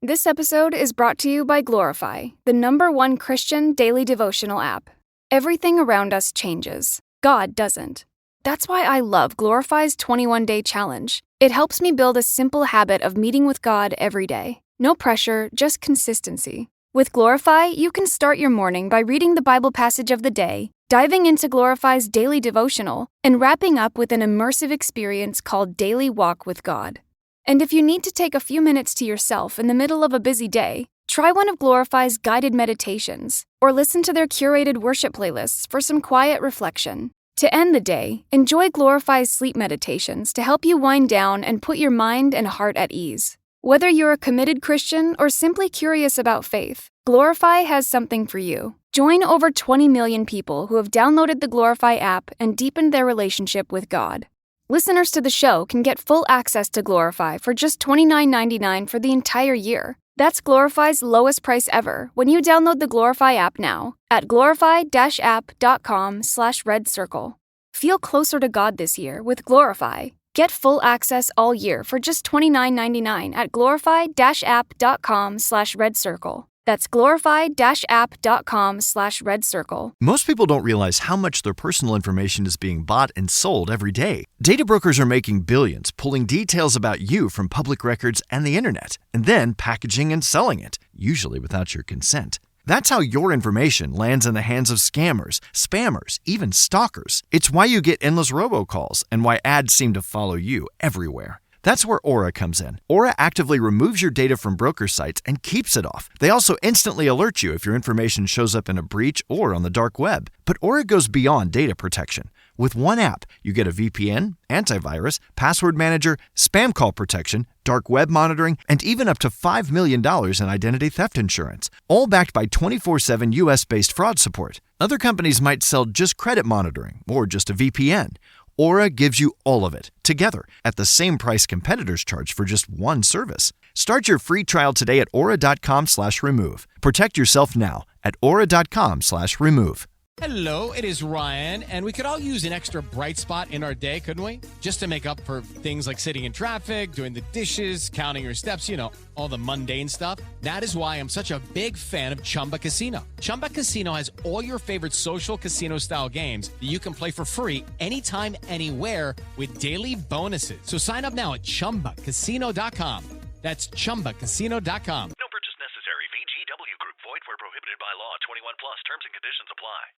This episode is brought to you by Glorify, the #1 Christian daily devotional app. Everything around us changes. God doesn't. That's why I love Glorify's 21-day challenge. It helps me build a simple habit of meeting with God every day. No pressure, just consistency. With Glorify, you can start your morning by reading the Bible passage of the day, diving into Glorify's daily devotional, and wrapping up with an immersive experience called Daily Walk with God. And if you need to take a few minutes to yourself in the middle of a busy day, try one of Glorify's guided meditations, or listen to their curated worship playlists for some quiet reflection. To end the day, enjoy Glorify's sleep meditations to help you wind down and put your mind and heart at ease. Whether you're a committed Christian or simply curious about faith, Glorify has something for you. Join over 20 million people who have downloaded the Glorify app and deepened their relationship with God. Listeners to the show can get full access to Glorify for just $29.99 for the entire year. That's Glorify's lowest price ever when you download the Glorify app now at glorify-app.com/redcircle. Feel closer to God this year with Glorify. Get full access all year for just $29.99 at glorify-app.com/redcircle. That's glorify-app.com/redcircle. Most people don't realize how much their personal information is being bought and sold every day. Data brokers are making billions, pulling details about you from public records and the internet, and then packaging and selling it, usually without your consent. That's how your information lands in the hands of scammers, spammers, even stalkers. It's why you get endless robocalls and why ads seem to follow you everywhere. That's where Aura comes in. Aura actively removes your data from broker sites and keeps it off. They also instantly alert you if your information shows up in a breach or on the dark web. But Aura goes beyond data protection. With one app, you get a VPN, antivirus, password manager, spam call protection, dark web monitoring, and even up to $5 million in identity theft insurance, all backed by 24/7 US-based fraud support. Other companies might sell just credit monitoring or just a VPN. Aura gives you all of it, together, at the same price competitors charge for just one service. Start your free trial today at aura.com/remove. Protect yourself now at aura.com/remove. Hello, it is Ryan, and we could all use an extra bright spot in our day, couldn't we? Just to make up for things like sitting in traffic, doing the dishes, counting your steps, all the mundane stuff. That is why I'm such a big fan of Chumba Casino. Chumba Casino has all your favorite social casino-style games that you can play for free anytime, anywhere with daily bonuses. So sign up now at ChumbaCasino.com. That's ChumbaCasino.com. No purchase necessary. VGW Group. Void where prohibited by law. 21 plus. Terms and conditions apply.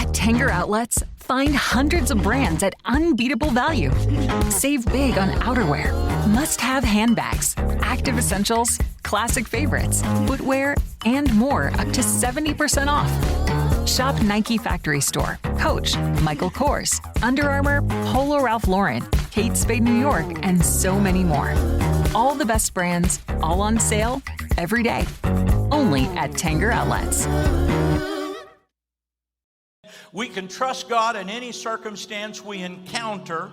At Tanger Outlets, find hundreds of brands at unbeatable value. Save big on outerwear, must-have handbags, active essentials, classic favorites, footwear, and more up to 70% off. Shop Nike Factory Store, Coach, Michael Kors, Under Armour, Polo Ralph Lauren, Kate Spade New York, and so many more. All the best brands, all on sale, every day. Only at Tanger Outlets. We can trust God in any circumstance we encounter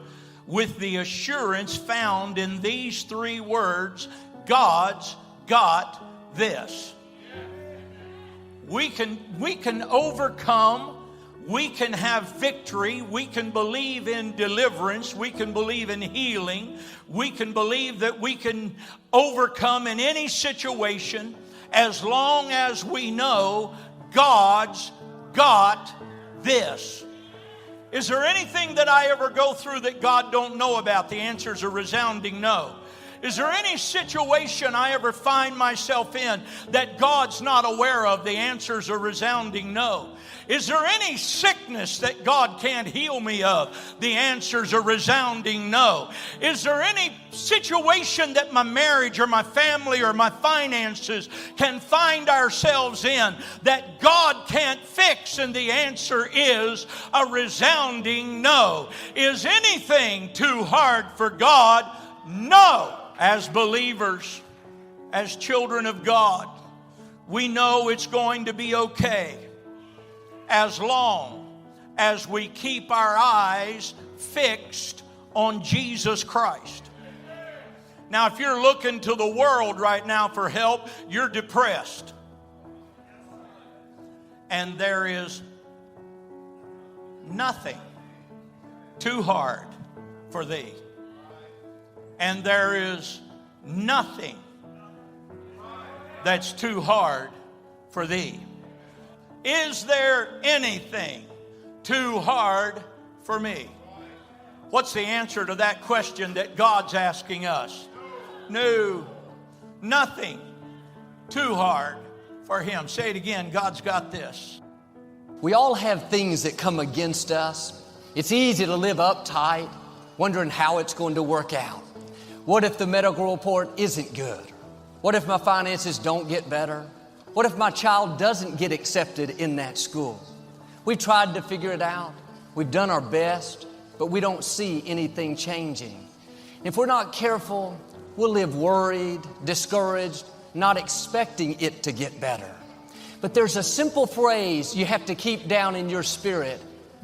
with the assurance found in these three words: God's got this. We can overcome. We can have victory. We can believe in deliverance. We can believe in healing. We can believe that we can overcome in any situation as long as we know God's got this. Is there anything that I ever go through that God don't know about? The answer is a resounding no. Is there any situation I ever find myself in that God's not aware of? The answer is a resounding no. Is there any sickness that God can't heal me of? The answer is a resounding no. Is there any situation that my marriage or my family or my finances can find ourselves in that God can't fix? And the answer is a resounding no. Is anything too hard for God? No. As believers, as children of God, we know it's going to be okay as long as we keep our eyes fixed on Jesus Christ. Now, if you're looking to the world right now for help, you're depressed. And there is nothing too hard for thee. And there is nothing that's too hard for thee? Is there anything too hard for me? What's the answer to that question that God's asking us? No, nothing too hard for Him. Say it again, God's got this. We all have things that come against us. It's easy to live uptight, wondering how it's going to work out. What if the medical report isn't good? What if my finances don't get better? What if my child doesn't get accepted in that school? We've tried to figure it out. We've done our best, but we don't see anything changing. If we're not careful, we'll live worried, discouraged, not expecting it to get better. But there's a simple phrase you have to keep down in your spirit.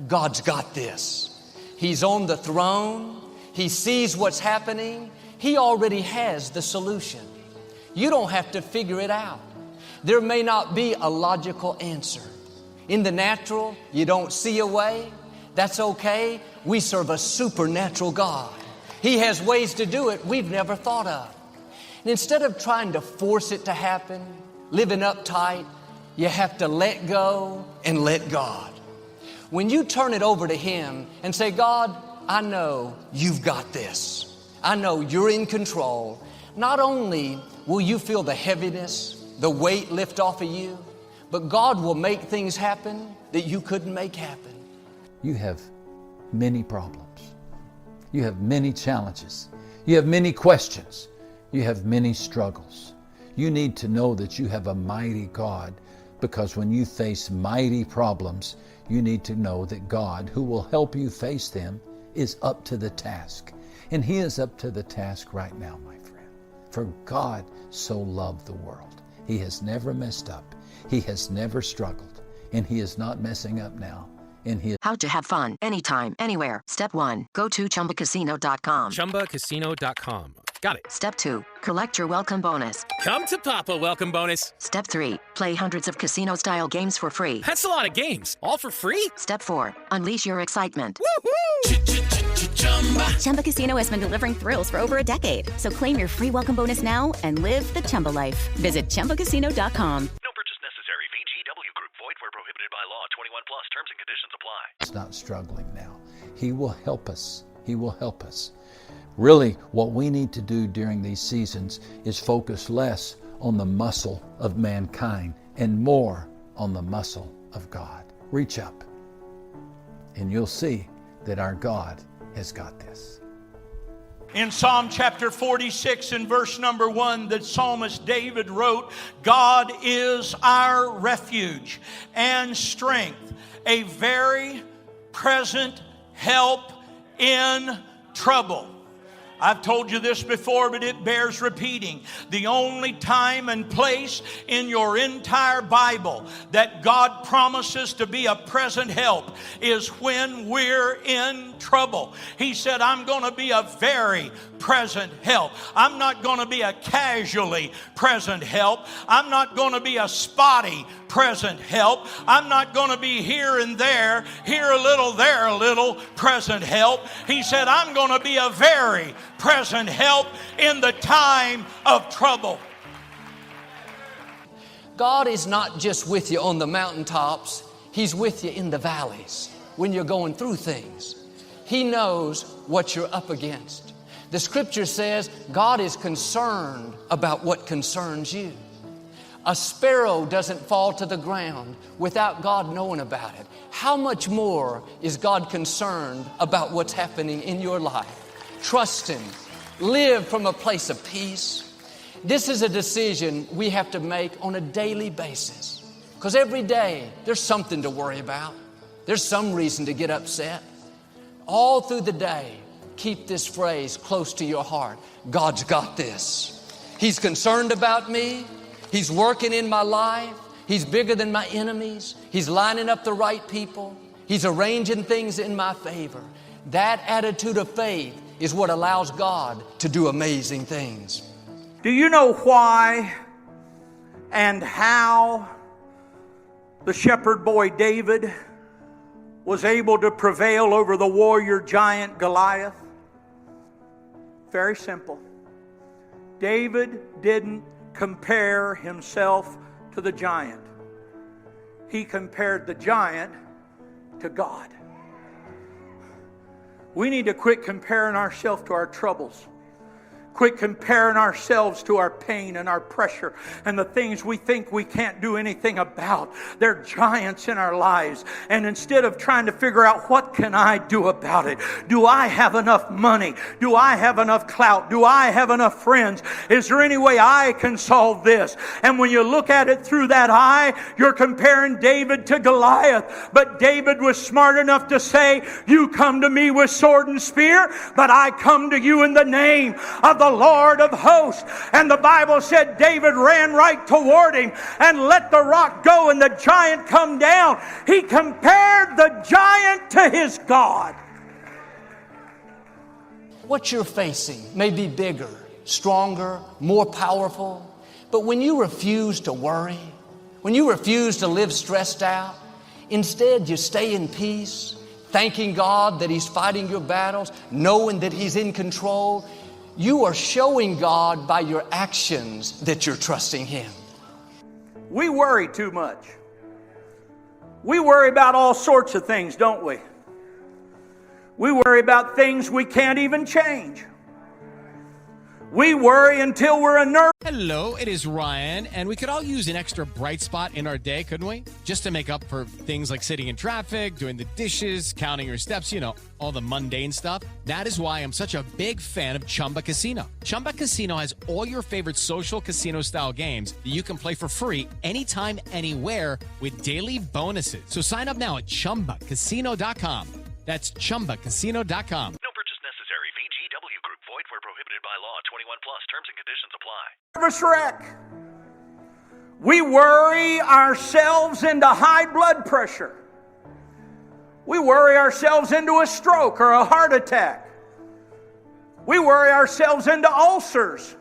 God's got this. He's on the throne. He sees what's happening. He already has the solution. You don't have to figure it out. There may not be a logical answer. In the natural, you don't see a way. That's okay. We serve a supernatural God. He has ways to do it we've never thought of. And instead of trying to force it to happen, living uptight, you have to let go and let God. When you turn it over to Him and say, God, I know you've got this. I know you're in control. Not only will you feel the heaviness, the weight lift off of you, but God will make things happen that you couldn't make happen. You have many problems. You have many challenges. You have many questions. You have many struggles. You need to know that you have a mighty God, because when you face mighty problems, you need to know that God, who will help you face them, is up to the task. And He is up to the task right now, my friend. For God so loved the world. He has never messed up. He has never struggled. And He is not messing up now. How to have fun anytime, anywhere. Step 1, go to ChumbaCasino.com. ChumbaCasino.com. Got it. Step 2, collect your welcome bonus. Come to Papa welcome bonus. Step 3, play hundreds of casino-style games for free. That's a lot of games, all for free? Step 4, unleash your excitement. Woohoo! Chumba Casino has been delivering thrills for over a decade. So claim your free welcome bonus now and live the Chumba life. Visit ChumbaCasino.com. No purchase necessary. VGW Group. Void where prohibited by law. 21 plus. Terms and conditions apply. It's not struggling now. He will help us. He will help us. Really, what we need to do during these seasons is focus less on the muscle of mankind and more on the muscle of God. Reach up, and you'll see that our God has got this. In Psalm chapter 46 and verse number 1, the psalmist David wrote, God is our refuge and strength, a very present help in trouble. I've told you this before, but it bears repeating. The only time and place in your entire Bible that God promises to be a present help is when we're in trouble. He said, I'm going to be a very present help. I'm not going to be a casually present help. I'm not going to be a spotty present help. I'm not going to be here and there, here a little, there a little present help. He said, I'm going to be a very present help in the time of trouble. God is not just with you on the mountaintops. He's with you in the valleys when you're going through things. He knows what you're up against. The scripture says God is concerned about what concerns you. A sparrow doesn't fall to the ground without God knowing about it. How much more is God concerned about what's happening in your life? Trust Him. Live from a place of peace. This is a decision we have to make on a daily basis. Because every day there's something to worry about. There's some reason to get upset. All through the day, keep this phrase close to your heart. God's got this. He's concerned about me. He's working in my life. He's bigger than my enemies. He's lining up the right people. He's arranging things in my favor. That attitude of faith is what allows God to do amazing things. Do you know why and how the shepherd boy David was able to prevail over the warrior giant Goliath? Very simple. David didn't compare himself to the giant. He compared the giant to God. We need to quit comparing ourselves to our troubles. Quit comparing ourselves to our pain and our pressure and the things we think we can't do anything about. They're giants in our lives. And instead of trying to figure out what can I do about it? Do I have enough money? Do I have enough clout? Do I have enough friends? Is there any way I can solve this? And when you look at it through that eye, you're comparing David to Goliath. But David was smart enough to say, you come to me with sword and spear, but I come to you in the name of the Lord of hosts. And the Bible said David ran right toward him and let the rock go and the giant come down. He compared the giant to his God. What you're facing may be bigger, stronger, more powerful. But when you refuse to worry, when you refuse to live stressed out, instead you stay in peace, thanking God that He's fighting your battles, knowing that He's in control, you are showing God by your actions that you're trusting Him. We worry too much. We worry about all sorts of things, don't we? We worry about things we can't even change. We worry until we're a nerve. Hello, it is Ryan, and we could all use an extra bright spot in our day, couldn't we? Just to make up for things like sitting in traffic, doing the dishes, counting your steps, all the mundane stuff. That is why I'm such a big fan of Chumba Casino. Chumba Casino has all your favorite social casino-style games that you can play for free anytime, anywhere with daily bonuses. So sign up now at ChumbaCasino.com. That's ChumbaCasino.com. No purchase necessary. VGW Group. Void where prohibited by law. 21 plus. Terms and conditions apply. Nervous wreck. We worry ourselves into high blood pressure. We worry ourselves into a stroke or a heart attack. We worry ourselves into ulcers.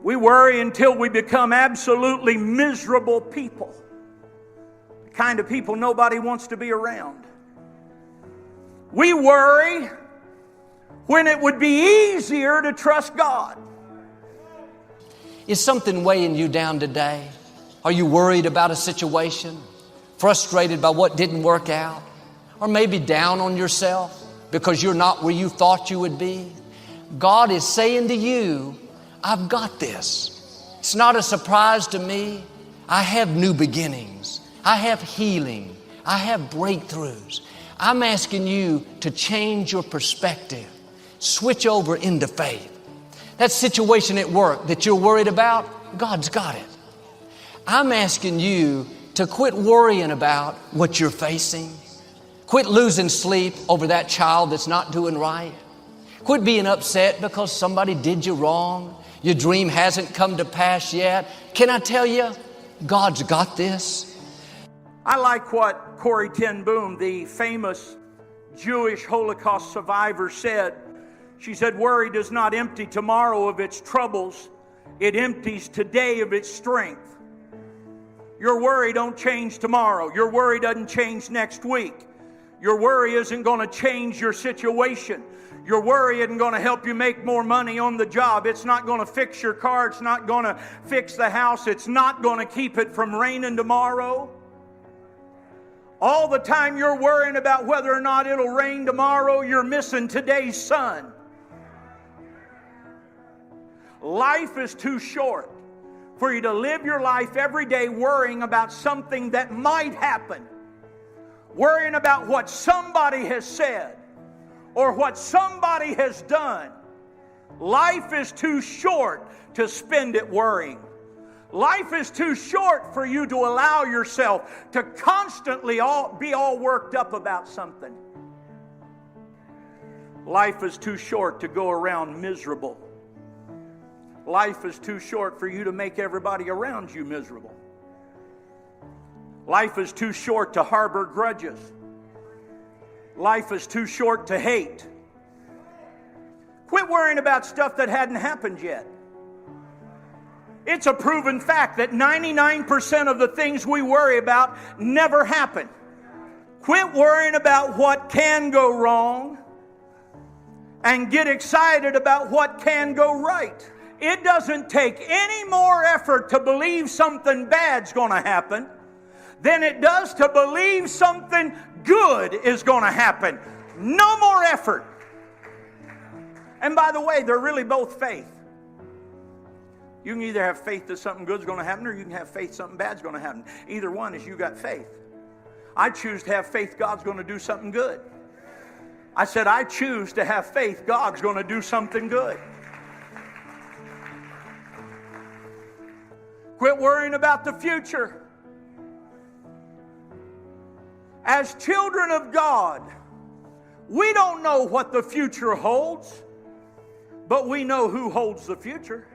We worry until we become absolutely miserable people. The kind of people nobody wants to be around. We worry when it would be easier to trust God. Is something weighing you down today? Are you worried about a situation? Frustrated by what didn't work out? Or maybe down on yourself because you're not where you thought you would be? God is saying to you, I've got this. It's not a surprise to me. I have new beginnings. I have healing. I have breakthroughs. I'm asking you to change your perspective. Switch over into faith. That situation at work that you're worried about, God's got it. I'm asking you to quit worrying about what you're facing. Quit losing sleep over that child that's not doing right. Quit being upset because somebody did you wrong. Your dream hasn't come to pass yet. Can I tell you, God's got this. I like what Corrie ten Boom, the famous Jewish Holocaust survivor, said. She said, worry does not empty tomorrow of its troubles. It empties today of its strength. Your worry don't change tomorrow. Your worry doesn't change next week. Your worry isn't going to change your situation. Your worry isn't going to help you make more money on the job. It's not going to fix your car. It's not going to fix the house. It's not going to keep it from raining tomorrow. All the time you're worrying about whether or not it'll rain tomorrow, you're missing today's sun. Life is too short for you to live your life every day worrying about something that might happen. Worrying about what somebody has said or what somebody has done. Life is too short to spend it worrying. Life is too short for you to allow yourself to constantly be all worked up about something. Life is too short to go around miserable. Life is too short for you to make everybody around you miserable. Life is too short to harbor grudges. Life is too short to hate. Quit worrying about stuff that hadn't happened yet. It's a proven fact that 99% of the things we worry about never happen. Quit worrying about what can go wrong and get excited about what can go right. It doesn't take any more effort to believe something bad's going to happen than it does to believe something good is going to happen. No more effort. And by the way, they're really both faith. You can either have faith that something good's going to happen, or you can have faith something bad's going to happen. Either one is you got faith. I choose to have faith God's going to do something good. I said I choose to have faith God's going to do something good. Quit worrying about the future. As children of God, we don't know what the future holds, but we know who holds the future.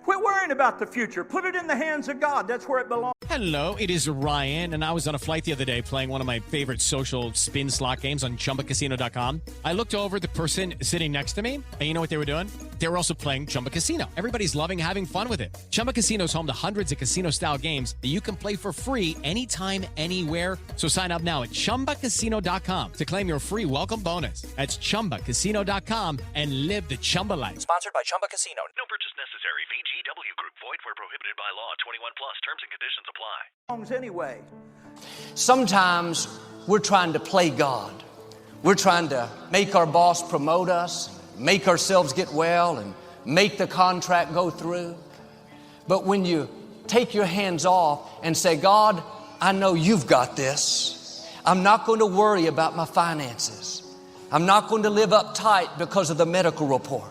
Quit worrying about the future. Put it in the hands of God. That's where it belongs. Hello, it is Ryan, and I was on a flight the other day playing one of my favorite social spin slot games on ChumbaCasino.com. I looked over at the person sitting next to me, and you know what they were doing? They were also playing Chumba Casino. Everybody's loving having fun with it. Chumba Casino is home to hundreds of casino-style games that you can play for free anytime, anywhere. So sign up now at ChumbaCasino.com to claim your free welcome bonus. That's ChumbaCasino.com and live the Chumba life. Sponsored by Chumba Casino. No purchase necessary. VGW Group. Void where prohibited by law. 21 plus. Terms and conditions apply. Anyway. Sometimes we're trying to play God. We're trying to make our boss promote us, make ourselves get well, and make the contract go through. But when you take your hands off and say, God, I know you've got this. I'm not going to worry about my finances. I'm not going to live uptight because of the medical report.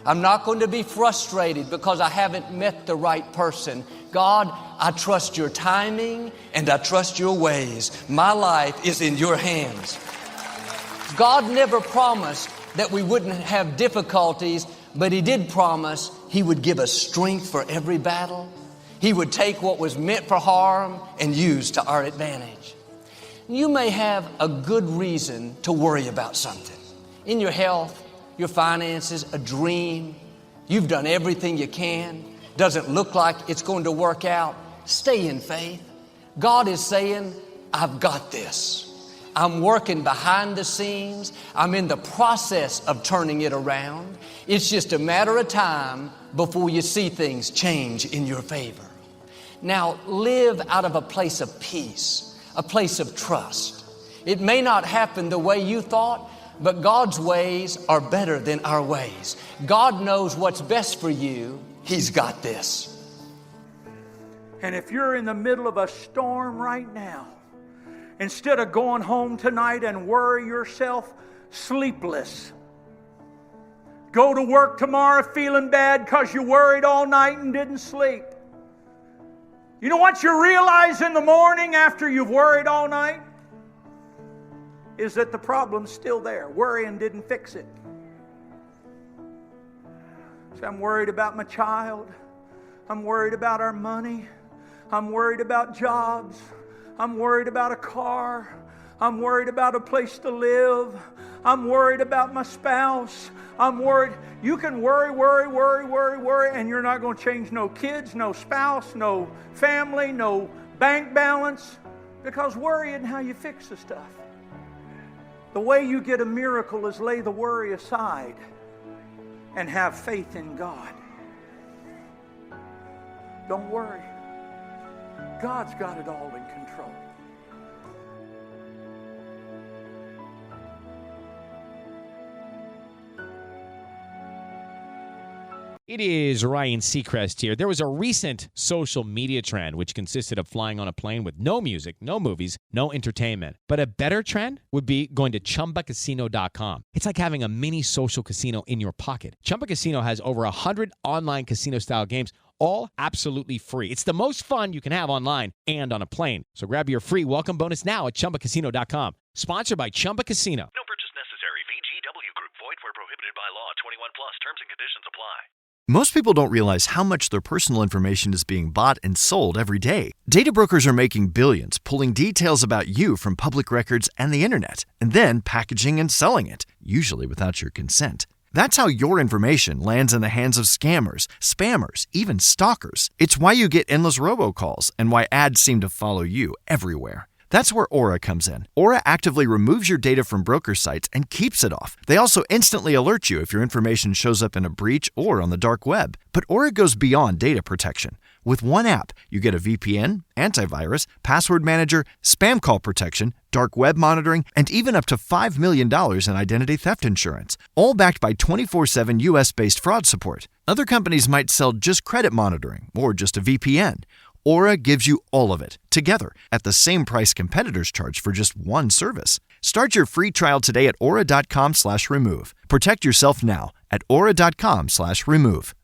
I'm not going to be frustrated because I haven't met the right person. God, I trust your timing and I trust your ways. My life is in your hands. God never promised that we wouldn't have difficulties, but He did promise He would give us strength for every battle. He would take what was meant for harm and use to our advantage. You may have a good reason to worry about something. In your health, your finances, a dream. You've done everything you can. Doesn't look like it's going to work out. Stay in faith. God is saying, I've got this. I'm working behind the scenes. I'm in the process of turning it around. It's just a matter of time before you see things change in your favor. Now, live out of a place of peace, a place of trust. It may not happen the way you thought, but God's ways are better than our ways. God knows what's best for you. He's got this. And if you're in the middle of a storm right now, instead of going home tonight and worry yourself sleepless, go to work tomorrow feeling bad because you worried all night and didn't sleep. You know what you realize in the morning after you've worried all night? Is that the problem's still there. Worrying didn't fix it. So I'm worried about my child. I'm worried about our money. I'm worried about jobs. I'm worried about a car. I'm worried about a place to live. I'm worried about my spouse. I'm worried. You can worry, and you're not going to change no kids, no spouse, no family, no bank balance, because worry isn't how you fix the stuff. The way you get a miracle is lay the worry aside and have faith in God. Don't worry. God's got it all in control. It is Ryan Seacrest here. There was a recent social media trend which consisted of flying on a plane with no music, no movies, no entertainment. But a better trend would be going to ChumbaCasino.com. It's like having a mini social casino in your pocket. Chumba Casino has over 100 online casino-style games, all absolutely free. It's the most fun you can have online and on a plane. So grab your free welcome bonus now at ChumbaCasino.com. Sponsored by Chumba Casino. No purchase necessary. VGW Group. Void where prohibited by law. 21 plus. Terms and conditions apply. Most people don't realize how much their personal information is being bought and sold every day. Data brokers are making billions, pulling details about you from public records and the internet, and then packaging and selling it, usually without your consent. That's how your information lands in the hands of scammers, spammers, even stalkers. It's why you get endless robocalls and why ads seem to follow you everywhere. That's where Aura comes in. Aura actively removes your data from broker sites and keeps it off. They also instantly alert you if your information shows up in a breach or on the dark web. But Aura goes beyond data protection. With one app, you get a VPN, antivirus, password manager, spam call protection, dark web monitoring, and even up to $5 million in identity theft insurance, all backed by 24/7 US-based fraud support. Other companies might sell just credit monitoring or just a VPN. Aura gives you all of it, together, at the same price competitors charge for just one service. Start your free trial today at aura.com/remove. Protect yourself now at aura.com/remove.